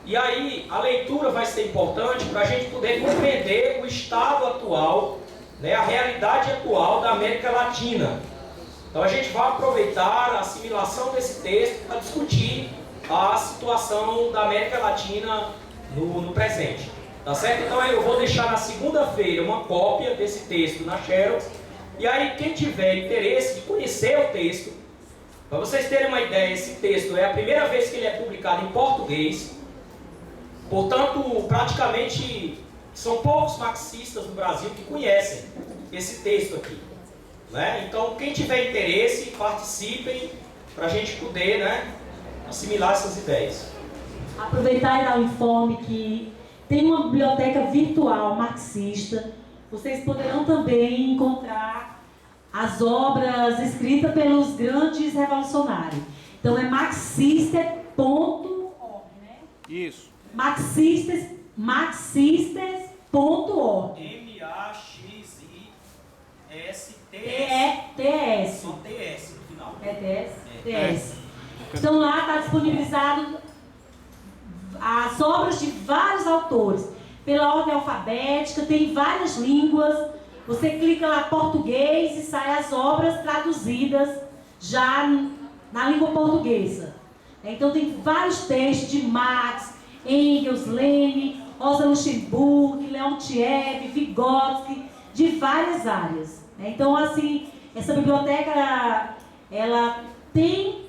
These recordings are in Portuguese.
E aí, a leitura vai ser importante para a gente poder compreender o estado atual, né, a realidade atual da América Latina. Então a gente vai aproveitar a assimilação desse texto para discutir a situação da América Latina no presente. Tá certo? Então eu vou deixar na segunda-feira uma cópia desse texto na Xerox. E aí quem tiver interesse de conhecer o texto, para vocês terem uma ideia, esse texto é a primeira vez que ele é publicado em português. Portanto, praticamente são poucos marxistas no Brasil que conhecem esse texto aqui, né? Então, quem tiver interesse, participem para a gente poder, né, assimilar essas ideias. Aproveitar e dar um informe que tem uma biblioteca virtual marxista. Vocês poderão também encontrar as obras escritas pelos grandes revolucionários. Então é marxista.org, né? Isso. Marxistas.org. M-A-X-I-S-T-S. Só T-S no final. É TS. Então lá está disponibilizado as obras de vários autores, pela ordem alfabética, tem várias línguas. Você clica lá português e sai as obras traduzidas já na língua portuguesa. Então tem vários textos de Marx, Engels, Lenin, Rosa Luxemburgo, Leontiev, Vygotsky, de várias áreas. Então, assim, essa biblioteca, ela tem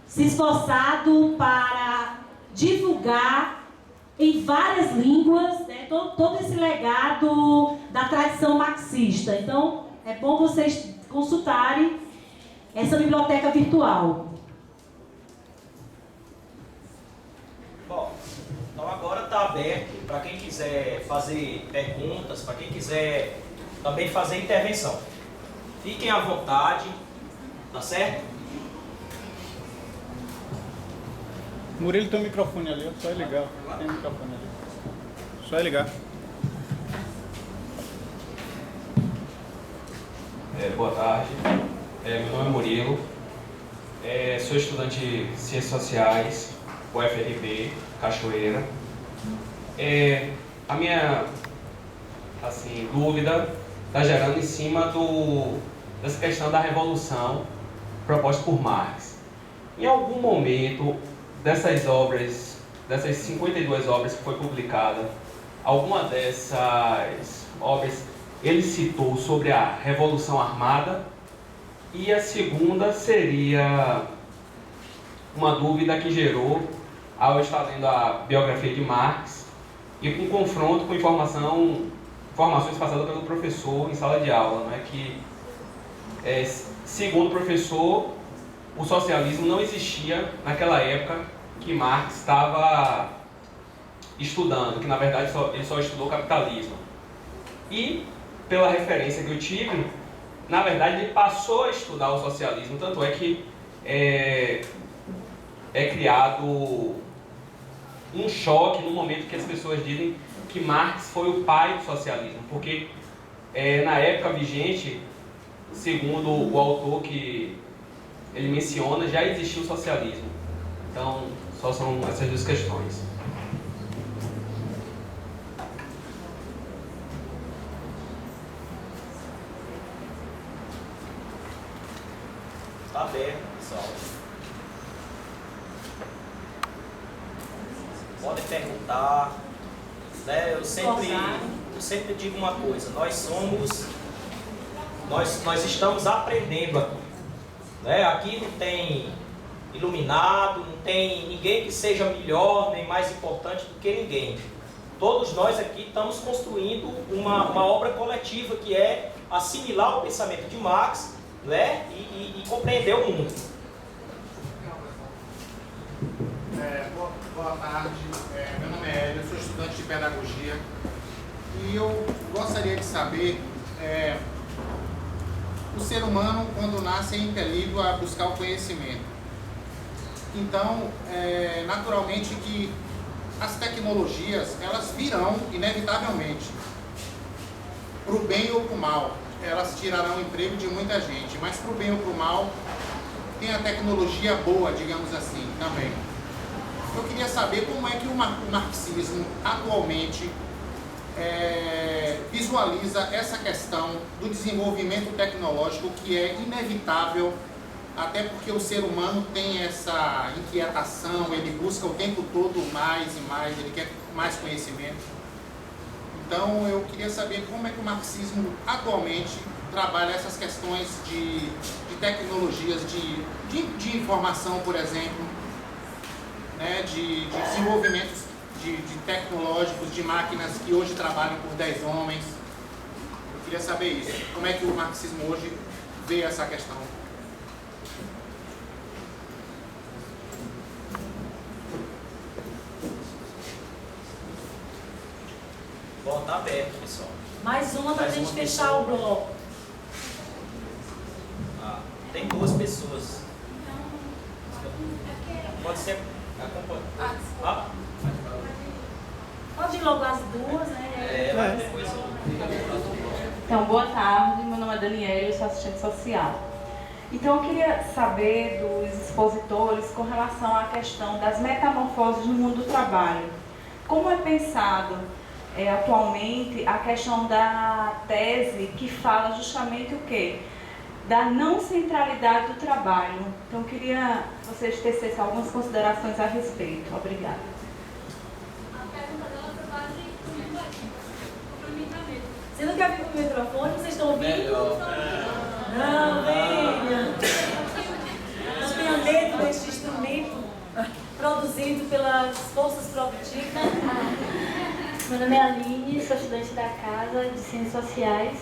se esforçado para divulgar em várias línguas, né, todo esse legado da tradição marxista. Então, é bom vocês consultarem essa biblioteca virtual. Bom, então agora está aberto para quem quiser fazer perguntas, para quem quiser também fazer intervenção. Fiquem à vontade, tá certo? Murilo tem um microfone ali, só é ligar. Tem um microfone ali. Só é ligar. Boa tarde, meu nome é Murilo, sou estudante de Ciências Sociais, UFRB, Cachoeira. A minha dúvida está gerando em cima dessa questão da revolução proposta por Marx. Em algum momento dessas obras, dessas 52 obras que foi publicada, alguma dessas obras ele citou sobre a Revolução Armada, e a segunda seria uma dúvida que gerou ao estar lendo a biografia de Marx e com confronto com informações passadas pelo professor em sala de aula, né, que, segundo o professor, o socialismo não existia naquela época que Marx estava estudando, que na verdade ele só estudou capitalismo. E, pela referência que eu tive, na verdade ele passou a estudar o socialismo, tanto é que é criado um choque no momento que as pessoas dizem que Marx foi o pai do socialismo, porque na época vigente, segundo o autor que ele menciona, já existia o socialismo. Então, só são essas duas questões. Está aberto, pessoal. Podem perguntar, né? Eu sempre digo uma coisa: nós estamos aprendendo aqui, né? Aqui não tem iluminado, não tem ninguém que seja melhor nem mais importante do que ninguém. Todos nós aqui estamos construindo uma obra coletiva, que é assimilar o pensamento de Marx, né? E compreender o mundo. Boa tarde, meu nome é Hélio, eu sou estudante de pedagogia e eu gostaria de saber, o ser humano quando nasce é impelido a buscar o conhecimento. Então, naturalmente que as tecnologias, elas virão inevitavelmente, para o bem ou para o mal. Elas tirarão o emprego de muita gente, mas para o bem ou para o mal, tem a tecnologia boa, digamos assim, também. eu queria saber como é que o marxismo atualmente visualiza essa questão do desenvolvimento tecnológico, que é inevitável, até porque o ser humano tem essa inquietação, ele busca o tempo todo mais e mais, ele quer mais conhecimento. Então eu queria saber como é que o marxismo atualmente trabalha essas questões de tecnologias, de informação, por exemplo, né, de desenvolvimentos de tecnológicos, de máquinas que hoje trabalham por 10 homens. Eu queria saber isso. Como é que o marxismo hoje vê essa questão? Bom, tá aberto, pessoal. Mais uma para a Mais gente uma fechar pessoa. o bloco. Ah, tem 2 pessoas. Pode ser. Ah, Pode ir logo as duas, né? mas depois eu. Então, boa tarde, meu nome é Daniela, eu sou assistente social. Então, eu queria saber dos expositores com relação à questão das metamorfoses no mundo do trabalho. Como é pensado atualmente a questão da tese que fala justamente o quê? Da não centralidade do trabalho. Então, eu queria que vocês tecessem algumas considerações a respeito. Obrigada. Você não quer vir com o microfone? Vocês estão ouvindo? Melhor. Não, venha. Não tenha medo deste instrumento produzido pelas forças produtivas. Meu nome é Aline, sou estudante da Casa de Ciências Sociais.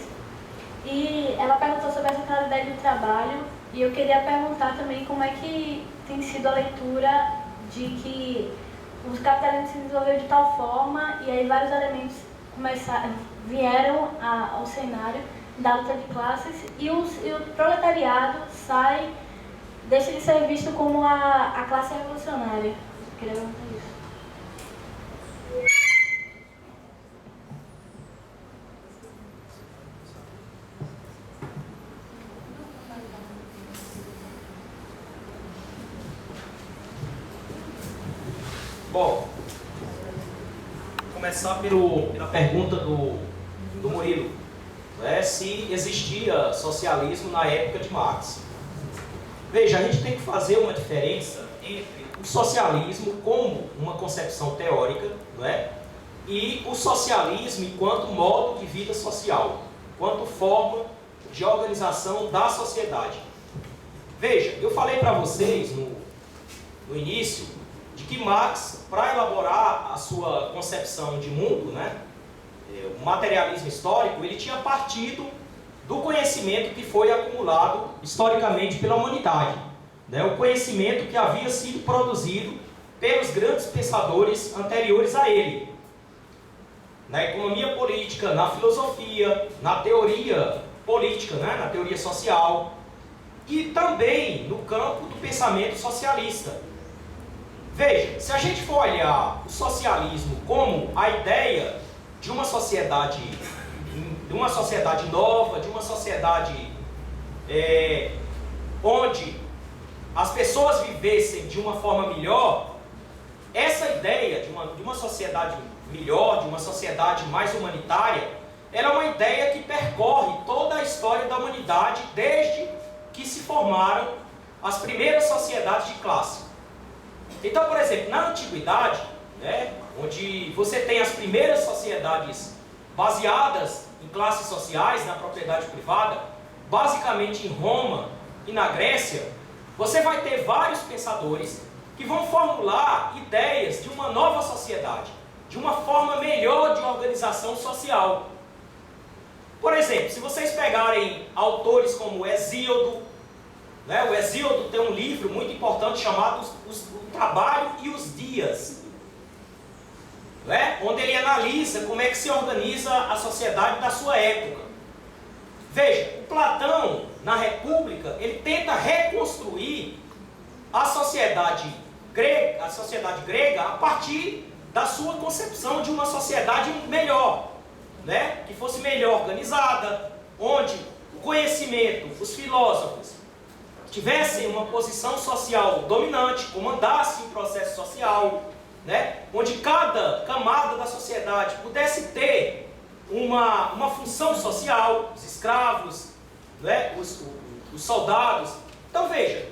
E ela perguntou sobre a centralidade do trabalho. E eu queria perguntar também como é que tem sido a leitura de que o capitalismo se desenvolveu de tal forma e aí vários elementos vieram ao cenário da luta de classes e o proletariado deixa de ser visto como a classe revolucionária. Eu queria perguntar isso. Bom, vou começar pela pergunta do Murilo, né, se existia socialismo na época de Marx. Veja, a gente tem que fazer uma diferença entre o socialismo como uma concepção teórica, né, e o socialismo enquanto modo de vida social, enquanto forma de organização da sociedade. Veja, eu falei para vocês no início de que Marx, para elaborar a sua concepção de mundo, né, o materialismo histórico, ele tinha partido do conhecimento que foi acumulado historicamente pela humanidade, né, o conhecimento que havia sido produzido pelos grandes pensadores anteriores a ele, na economia política, na filosofia, na teoria política, né, na teoria social, e também no campo do pensamento socialista. Veja, se a gente for olhar o socialismo como a ideia de uma sociedade nova, de uma sociedade onde as pessoas vivessem de uma forma melhor, essa ideia de uma sociedade melhor, de uma sociedade mais humanitária, ela é uma ideia que percorre toda a história da humanidade desde que se formaram as primeiras sociedades de classe. Então, por exemplo, na antiguidade, né, onde você tem as primeiras sociedades baseadas em classes sociais, na propriedade privada, basicamente em Roma e na Grécia, você vai ter vários pensadores que vão formular ideias de uma nova sociedade, de uma forma melhor de organização social. Por exemplo, se vocês pegarem autores como Hesíodo, né, o Hesíodo tem um livro muito importante chamado O Trabalho e os Dias, né, onde ele analisa como é que se organiza a sociedade da sua época. Veja, o Platão, na República, ele tenta reconstruir a sociedade grega a partir da sua concepção de uma sociedade melhor, né, que fosse melhor organizada, onde o conhecimento, os filósofos, tivessem uma posição social dominante, comandassem o processo social, né, onde cada camada da sociedade pudesse ter uma função social, os escravos, né, os soldados. Então veja,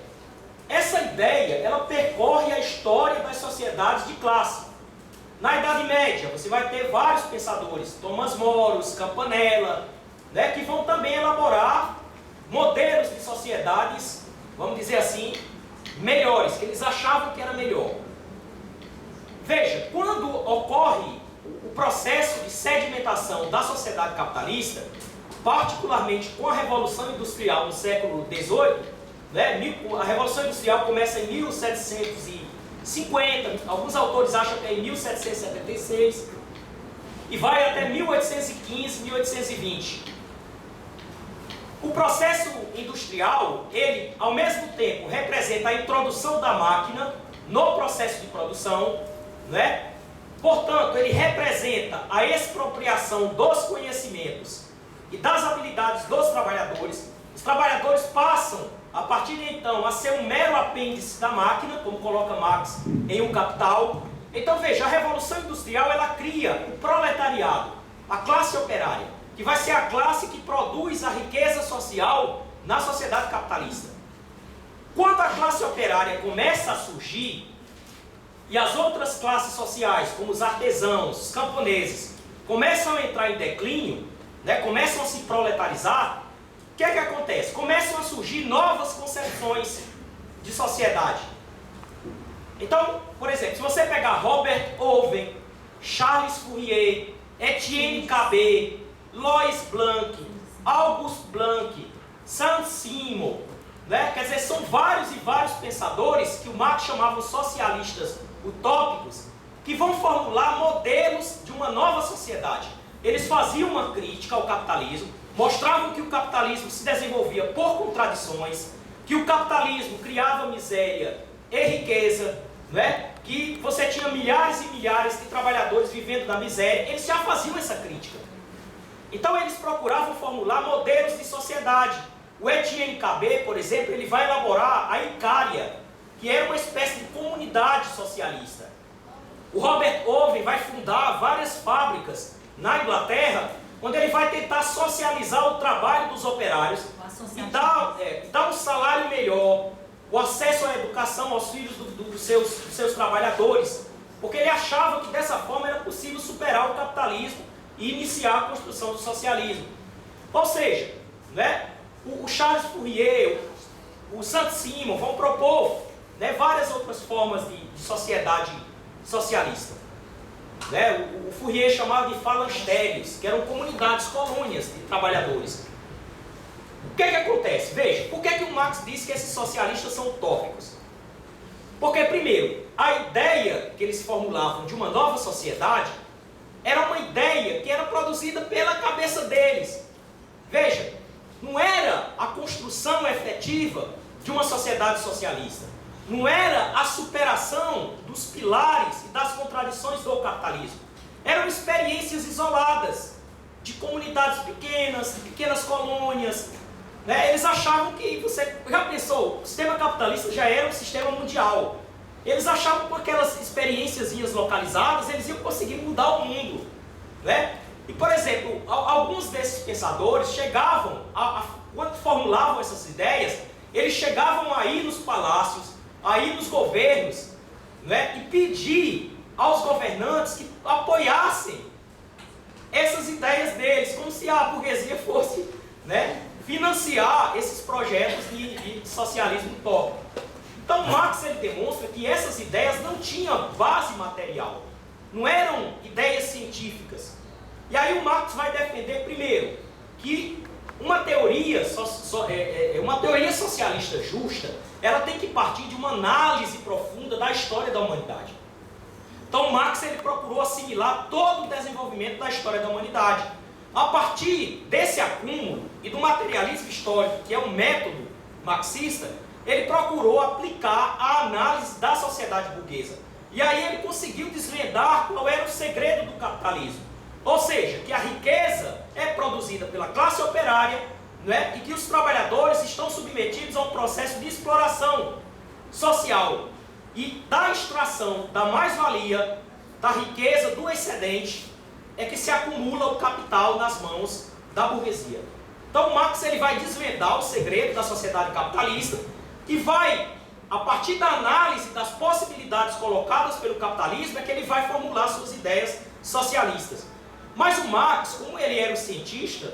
essa ideia ela percorre a história das sociedades de classe. Na Idade Média, você vai ter vários pensadores, Thomas More, Campanella, né, que vão também elaborar modelos de sociedades, vamos dizer assim, melhores, que eles achavam que era melhor. Veja, quando ocorre o processo de sedimentação da sociedade capitalista, particularmente com a Revolução Industrial no século XVIII, né, a Revolução Industrial começa em 1750, alguns autores acham que é em 1776, e vai até 1815, 1820. O processo industrial, ele, ao mesmo tempo, representa a introdução da máquina no processo de produção, né? Portanto, ele representa a expropriação dos conhecimentos e das habilidades dos trabalhadores. Os trabalhadores passam, a partir de então, a ser um mero apêndice da máquina, como coloca Marx em O Capital. Então, veja, a Revolução Industrial, ela cria o proletariado, a classe operária, que vai ser a classe que produz a riqueza social na sociedade capitalista. Quando a classe operária começa a surgir, e as outras classes sociais, como os artesãos, os camponeses, começam a entrar em declínio, né, começam a se proletarizar, o que é que acontece? Começam a surgir novas concepções de sociedade. Então, por exemplo, se você pegar Robert Owen, Charles Fourier, Etienne Cabet, Louis Blanc, Auguste Blanc, Saint-Simon, né? Quer dizer, são vários e vários pensadores que o Marx chamava de socialistas utópicos, que vão formular modelos de uma nova sociedade. Eles faziam uma crítica ao capitalismo, mostravam que o capitalismo se desenvolvia por contradições, que o capitalismo criava miséria e riqueza, né? Que você tinha milhares e milhares de trabalhadores vivendo na miséria. Eles já faziam essa crítica. Então eles procuravam formular modelos de sociedade. O Etienne Cabet, por exemplo, ele vai elaborar a Icária, que era uma espécie de comunidade socialista. O Robert Owen vai fundar várias fábricas na Inglaterra, onde ele vai tentar socializar o trabalho dos operários e dar um salário melhor, o acesso à educação aos filhos dos seus trabalhadores, porque ele achava que dessa forma era possível superar o capitalismo e iniciar a construção do socialismo. Ou seja, né, o Charles Fourier, o Saint-Simon vão propor, né, várias outras formas de sociedade socialista. Né? O Fourier chamava de phalangstérios, que eram comunidades, colônias de trabalhadores. O que é que acontece? Veja, por que é que o Marx disse que esses socialistas são utópicos? Porque, primeiro, a ideia que eles formulavam de uma nova sociedade era uma ideia que era produzida pela cabeça deles. Veja, não era a construção efetiva de uma sociedade socialista. Não era a superação dos pilares e das contradições do capitalismo. Eram experiências isoladas, de comunidades pequenas, de pequenas colônias. Né? Eles achavam que, você já pensou, o sistema capitalista já era um sistema mundial. Eles achavam que com aquelas experiências localizadas, eles iam conseguir mudar o mundo. Né? E, por exemplo, alguns desses pensadores chegavam, quando formulavam essas ideias, eles chegavam a ir nos palácios, a ir nos governos, né, e pedir aos governantes que apoiassem essas ideias deles, como se a burguesia fosse, né, financiar esses projetos de socialismo utópico. Então Marx ele demonstra que essas ideias não tinham base material, não eram ideias científicas. E aí o Marx vai defender primeiro que uma teoria socialista justa, ela tem que partir de uma análise profunda da história da humanidade. Então Marx ele procurou assimilar todo o desenvolvimento da história da humanidade. A partir desse acúmulo e do materialismo histórico, que é um método marxista, ele procurou aplicar a análise da sociedade burguesa. E aí ele conseguiu desvendar qual era o segredo do capitalismo. Ou seja, que a riqueza é produzida pela classe operária, né, e que os trabalhadores estão submetidos a um processo de exploração social. e da extração da mais-valia, da riqueza, do excedente, é que se acumula o capital nas mãos da burguesia. Então Marx ele vai desvendar o segredo da sociedade capitalista e vai, a partir da análise das possibilidades colocadas pelo capitalismo, é que ele vai formular suas ideias socialistas. Mas o Marx, como ele era um cientista,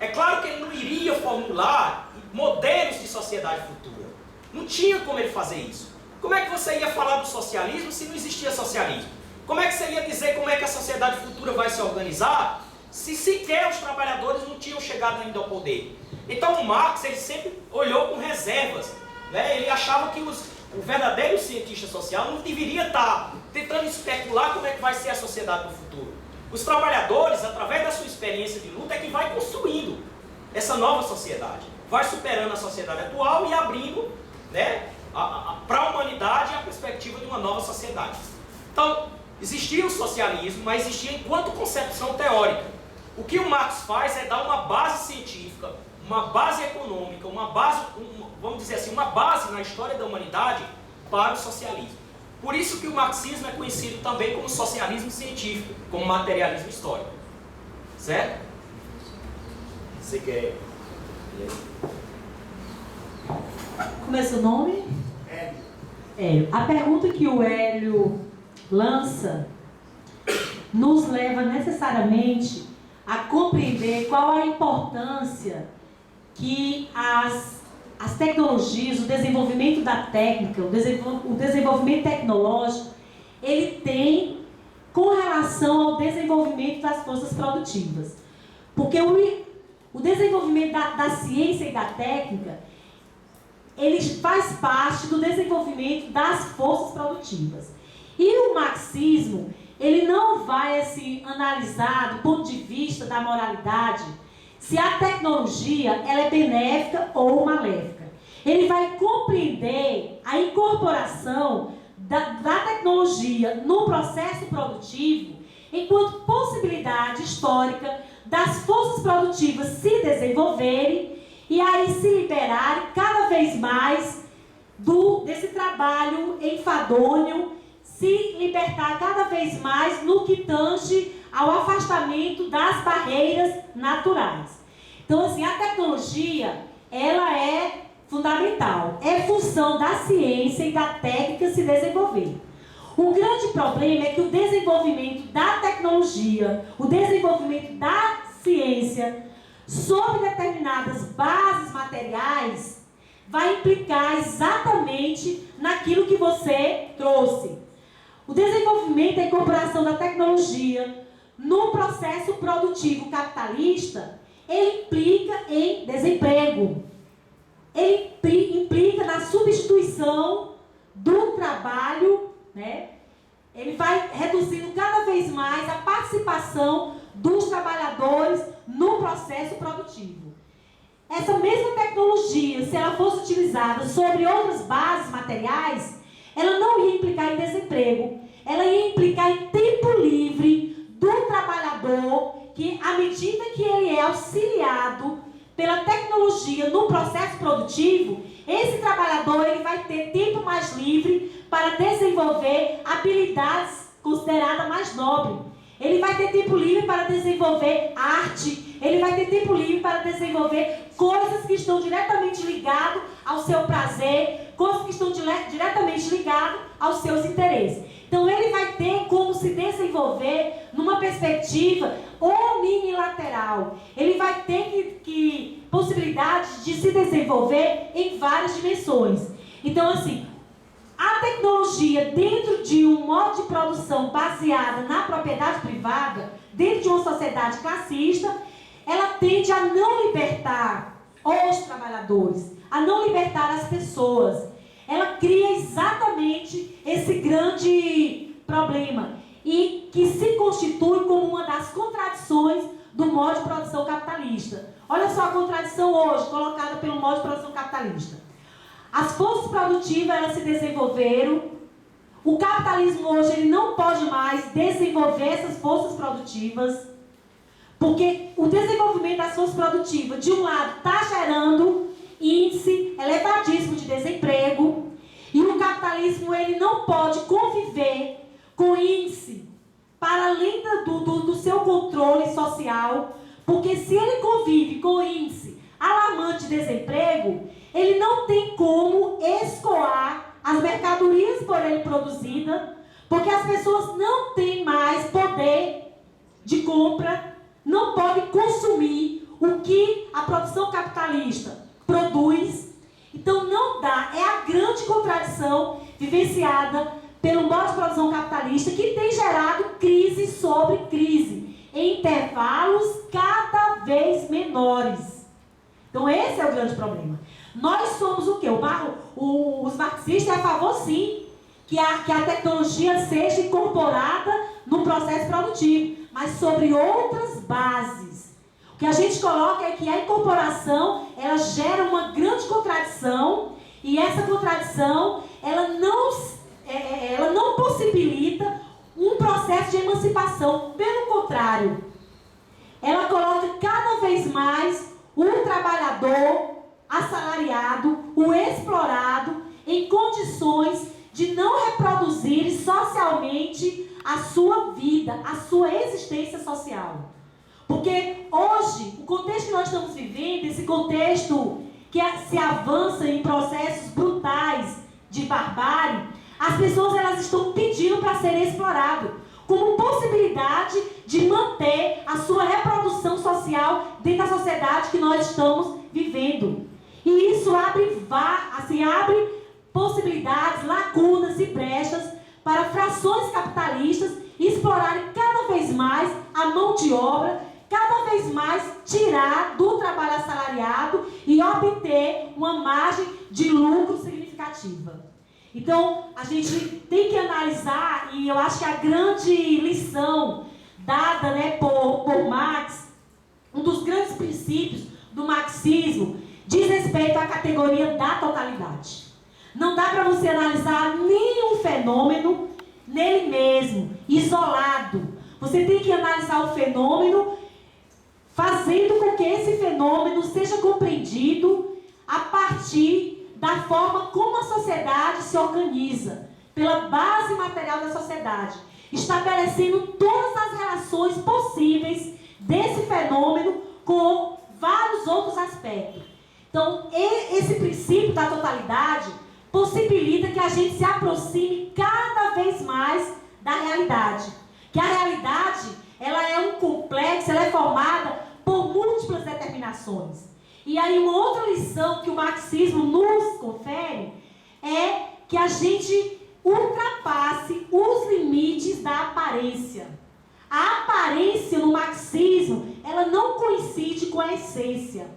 é claro que ele não iria formular modelos de sociedade futura. Não tinha como ele fazer isso. Como é que você ia falar do socialismo se não existia socialismo? Como é que você ia dizer como é que a sociedade futura vai se organizar se sequer os trabalhadores não tinham chegado ainda ao poder? Então o Marx ele sempre olhou com reservas, né? Ele achava que o verdadeiro cientista social não deveria estar tentando especular como é que vai ser a sociedade no futuro. Os trabalhadores, através da sua experiência de luta, é que vai construindo essa nova sociedade. Vai superando a sociedade atual e abrindo, né, para a humanidade a perspectiva de uma nova sociedade. Então, existia o socialismo, mas existia enquanto concepção teórica. O que o Marx faz é dar uma base científica, uma base econômica, vamos dizer assim, uma base na história da humanidade para o socialismo. Por isso que o marxismo é conhecido também como socialismo científico, como materialismo histórico. Certo? Você quer... Como é seu nome? Hélio. A pergunta que o Hélio lança nos leva necessariamente a compreender qual a importância que as tecnologias, o desenvolvimento da técnica, o desenvolvimento tecnológico, ele tem com relação ao desenvolvimento das forças produtivas. Porque o desenvolvimento da ciência e da técnica, ele faz parte do desenvolvimento das forças produtivas. E o marxismo, ele não vai assim, analisar do ponto de vista da moralidade se a tecnologia ela é benéfica ou maléfica. Ele vai compreender a incorporação da tecnologia no processo produtivo enquanto possibilidade histórica das forças produtivas se desenvolverem e aí se liberarem cada vez mais desse trabalho enfadonho, se libertar cada vez mais no que tange ao afastamento das barreiras naturais. Então, assim, a tecnologia, ela é fundamental. É função da ciência e da técnica se desenvolver. O grande problema é que o desenvolvimento da tecnologia, o desenvolvimento da ciência, sob determinadas bases materiais, vai implicar exatamente naquilo que você trouxe. O desenvolvimento e a incorporação da tecnologia no processo produtivo capitalista, ele implica em desemprego. Ele implica na substituição do trabalho, né? Ele vai reduzindo cada vez mais a participação dos trabalhadores no processo produtivo. Essa mesma tecnologia, se ela fosse utilizada sobre outras bases materiais, ela não ia implicar em desemprego, ela ia implicar em tempo livre do trabalhador, que à medida que ele é auxiliado pela tecnologia no processo produtivo, esse trabalhador ele vai ter tempo mais livre para desenvolver habilidades consideradas mais nobres. Ele vai ter tempo livre para desenvolver arte, ele vai ter tempo livre para desenvolver coisas que estão diretamente ligadas ao seu prazer, coisas que estão diretamente ligadas aos seus interesses. Então ele vai ter como se desenvolver numa perspectiva unilateral. Ele vai ter possibilidades de se desenvolver em várias dimensões. Então, assim, a tecnologia dentro de um modo de produção baseada na propriedade privada, dentro de uma sociedade classista, ela tende a não libertar os trabalhadores, a não libertar as pessoas. Ela cria exatamente esse grande problema e que se constitui como uma das contradições do modo de produção capitalista. Olha só a contradição hoje colocada pelo modo de produção capitalista. As forças produtivas elas se desenvolveram, o capitalismo hoje ele não pode mais desenvolver essas forças produtivas, porque o desenvolvimento das forças produtivas, de um lado, está gerando índice elevadíssimo de desemprego, E o capitalismo, ele não pode conviver com índice para além do seu controle social, porque se ele convive com índice alarmante de desemprego, ele não tem como escoar as mercadorias por ele produzidas, porque as pessoas não têm mais poder de compra, não podem consumir o que a produção capitalista produz. Então não dá, é a grande contradição vivenciada pelo modo de produção capitalista que tem gerado crise sobre crise, em intervalos cada vez menores. Então esse é o grande problema. Nós somos o quê? Os marxistas é a favor, sim, que a tecnologia seja incorporada no processo produtivo, mas sobre outras bases. O que a gente coloca é que a incorporação, ela gera uma grande contradição, e essa contradição, ela não possibilita um processo de emancipação. Pelo contrário, ela coloca cada vez mais o trabalhador assalariado, o explorado, em condições de não reproduzir socialmente a sua vida, a sua existência social. Porque hoje, o contexto que nós estamos vivendo, esse contexto que se avança em processos brutais de barbárie, as pessoas elas estão pedindo para serem exploradas, como possibilidade de manter a sua reprodução social dentro da sociedade que nós estamos vivendo. E isso abre possibilidades, lacunas e brechas para frações capitalistas explorarem cada vez mais a mão de obra, cada vez mais tirar do trabalho assalariado e obter uma margem de lucro significativa. Então, a gente tem que analisar, e eu acho que a grande lição dada, por Marx, um dos grandes princípios do marxismo, diz respeito à categoria da totalidade. Não dá para você analisar nenhum fenômeno nele mesmo, isolado. Você tem que analisar o fenômeno fazendo com que esse fenômeno seja compreendido a partir da forma como a sociedade se organiza, pela base material da sociedade, estabelecendo todas as relações possíveis desse fenômeno com vários outros aspectos. Então, esse princípio da totalidade possibilita que a gente se aproxime cada vez mais da realidade. Que a realidade, ela é um complexo, ela é formada por múltiplas determinações. E aí uma outra lição que o marxismo nos confere é que a gente ultrapasse os limites da aparência. A aparência no marxismo, ela não coincide com a essência.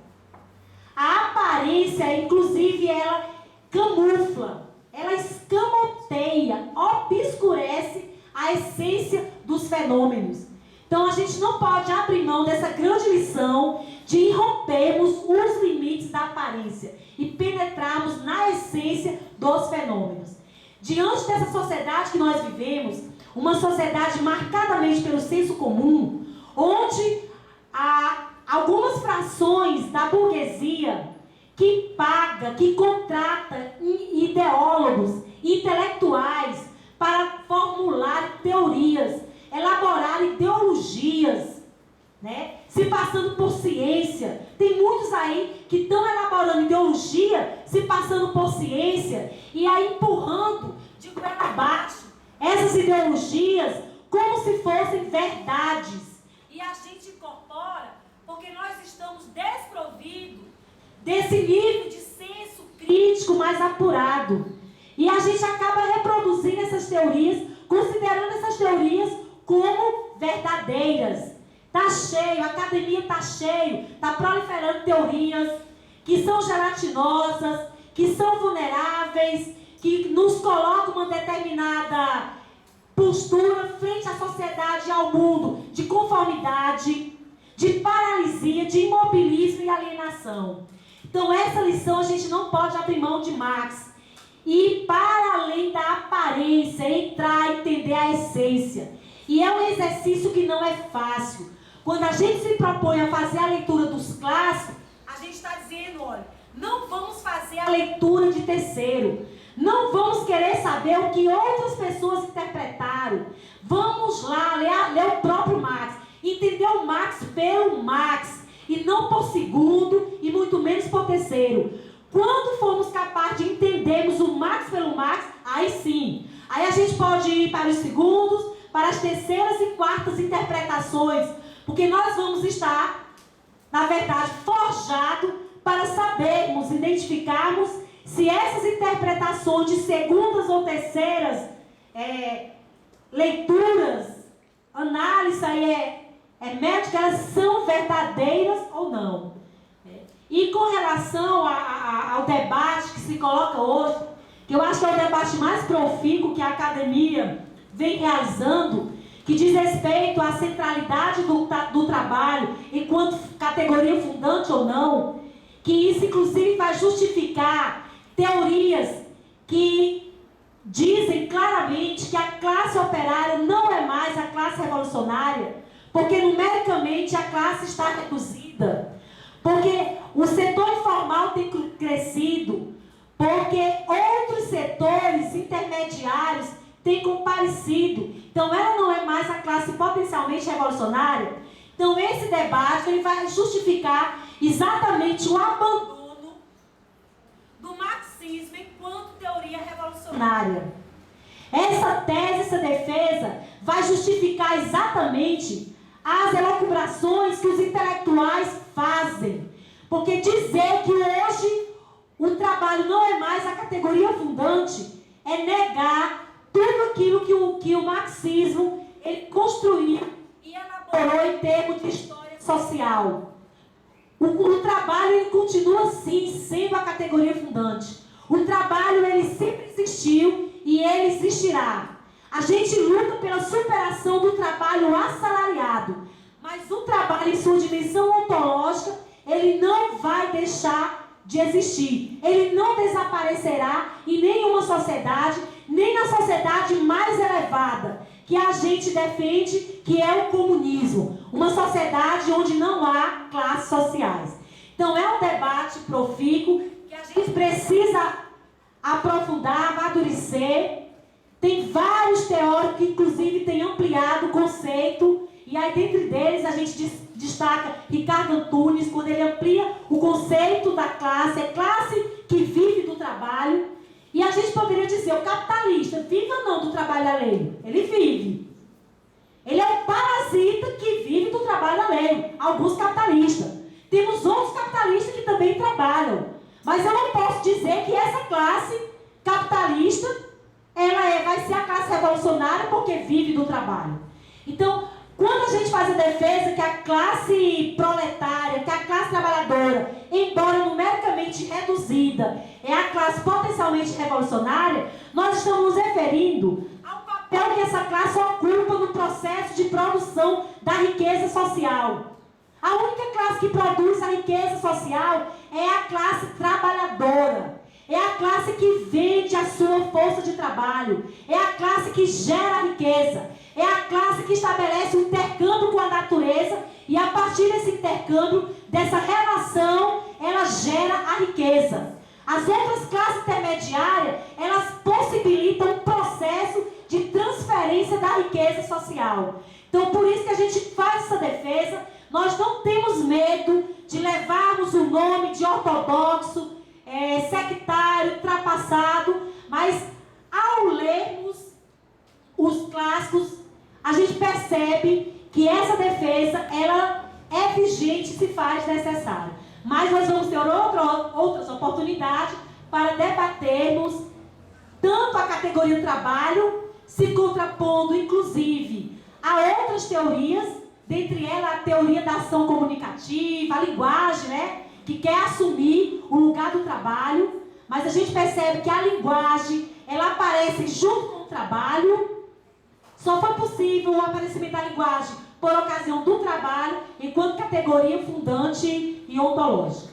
A aparência, inclusive, ela camufla, ela escamoteia, obscurece a essência dos fenômenos. Então a gente não pode abrir mão dessa grande lição de rompermos os limites da aparência e penetrarmos na essência dos fenômenos. Diante dessa sociedade que nós vivemos, uma sociedade marcadamente pelo senso comum, onde há algumas frações da burguesia que paga, que contrata ideólogos, intelectuais para formular teorias, elaborar ideologias, se passando por ciência. Tem muitos aí que estão elaborando ideologia, se passando por ciência, e aí empurrando de goela abaixo essas ideologias como se fossem verdades. E a gente incorpora porque nós estamos desprovidos desse nível de senso crítico mais apurado. E a gente acaba reproduzindo essas teorias, considerando essas teorias como verdadeiras. Está cheio, a academia está cheio, está proliferando teorias que são gelatinosas, que são vulneráveis, que nos colocam uma determinada postura frente à sociedade e ao mundo de conformidade, de paralisia, de imobilismo e alienação. Então essa lição a gente não pode abrir mão de Marx. E para além da aparência, entrar e entender a essência. E é um exercício que não é fácil. Quando a gente se propõe a fazer a leitura dos clássicos, a gente está dizendo, olha, não vamos fazer a leitura de terceiro. Não vamos querer saber o que outras pessoas interpretaram. Vamos lá ler o próprio Marx. Entender o Marx pelo Marx. E não por segundo e muito menos por terceiro. Quando formos capazes de entendermos o Marx pelo Marx, aí sim. Aí a gente pode ir para os segundos, para as terceiras e quartas interpretações. Porque nós vamos estar, na verdade, forjados para sabermos, identificarmos se essas interpretações de segundas ou terceiras leituras, análise aí médica, elas são verdadeiras ou não. E com relação ao debate que se coloca hoje, que eu acho que é o debate mais profícuo que a academia vem realizando, que diz respeito à centralidade do trabalho enquanto categoria fundante ou não, que isso inclusive vai justificar teorias que dizem claramente que a classe operária não é mais a classe revolucionária, porque numericamente a classe está reduzida, porque o setor informal tem crescido, porque outros setores intermediários têm comparecido. Então ela não é mais a classe potencialmente revolucionária. Então esse debate ele vai justificar exatamente o abandono do marxismo enquanto teoria revolucionária. Essa tese, essa defesa vai justificar exatamente as elucubrações que os intelectuais fazem. Porque dizer que hoje o trabalho não é mais a categoria fundante é negar tudo aquilo que o marxismo ele construiu e elaborou em termos de história social. O trabalho ele continua sim sendo a categoria fundante. O trabalho ele sempre existiu e ele existirá. A gente luta pela superação do trabalho assalariado, mas o trabalho em sua dimensão ontológica, ele não vai deixar de existir. Ele não desaparecerá em nenhuma sociedade, nem na sociedade mais elevada, que a gente defende, que é o comunismo. Uma sociedade onde não há classes sociais. Então é um debate profícuo que a gente precisa aprofundar, amadurecer. Tem vários teóricos que, inclusive, têm ampliado o conceito. E aí, dentre deles, a gente destaca Ricardo Antunes, quando ele amplia o conceito da classe. É classe que vive do trabalho. E a gente poderia dizer, o capitalista vive ou não do trabalho alheio? Ele vive. Ele é o parasita que vive do trabalho alheio. Alguns capitalistas. Temos outros capitalistas que também trabalham. Mas eu não posso dizer que essa classe capitalista vai ser a classe revolucionária porque vive do trabalho. Então, quando a gente faz a defesa que a classe proletária, que a classe trabalhadora, embora numericamente reduzida, é a classe potencialmente revolucionária, nós estamos nos referindo ao papel que essa classe ocupa no processo de produção da riqueza social. A única classe que produz a riqueza social é a classe trabalhadora. É a classe que vende a sua força de trabalho. É a classe que gera a riqueza. É a classe que estabelece o intercâmbio com a natureza e a partir desse intercâmbio, dessa relação, ela gera a riqueza. As outras classes intermediárias, elas possibilitam um processo de transferência da riqueza social. Então, por isso que a gente faz essa defesa. Nós não temos medo de levarmos o nome de ortodoxo, sectário, ultrapassado, mas ao lermos os clássicos, a gente percebe que essa defesa, ela é vigente e se faz necessária. Mas nós vamos ter outras oportunidades para debatermos tanto a categoria do trabalho, se contrapondo, inclusive, a outras teorias, dentre elas a teoria da ação comunicativa, a linguagem, né? Que quer assumir o lugar do trabalho, mas a gente percebe que a linguagem, ela aparece junto com o trabalho. Só foi possível o aparecimento da linguagem por ocasião do trabalho, enquanto categoria fundante e ontológica.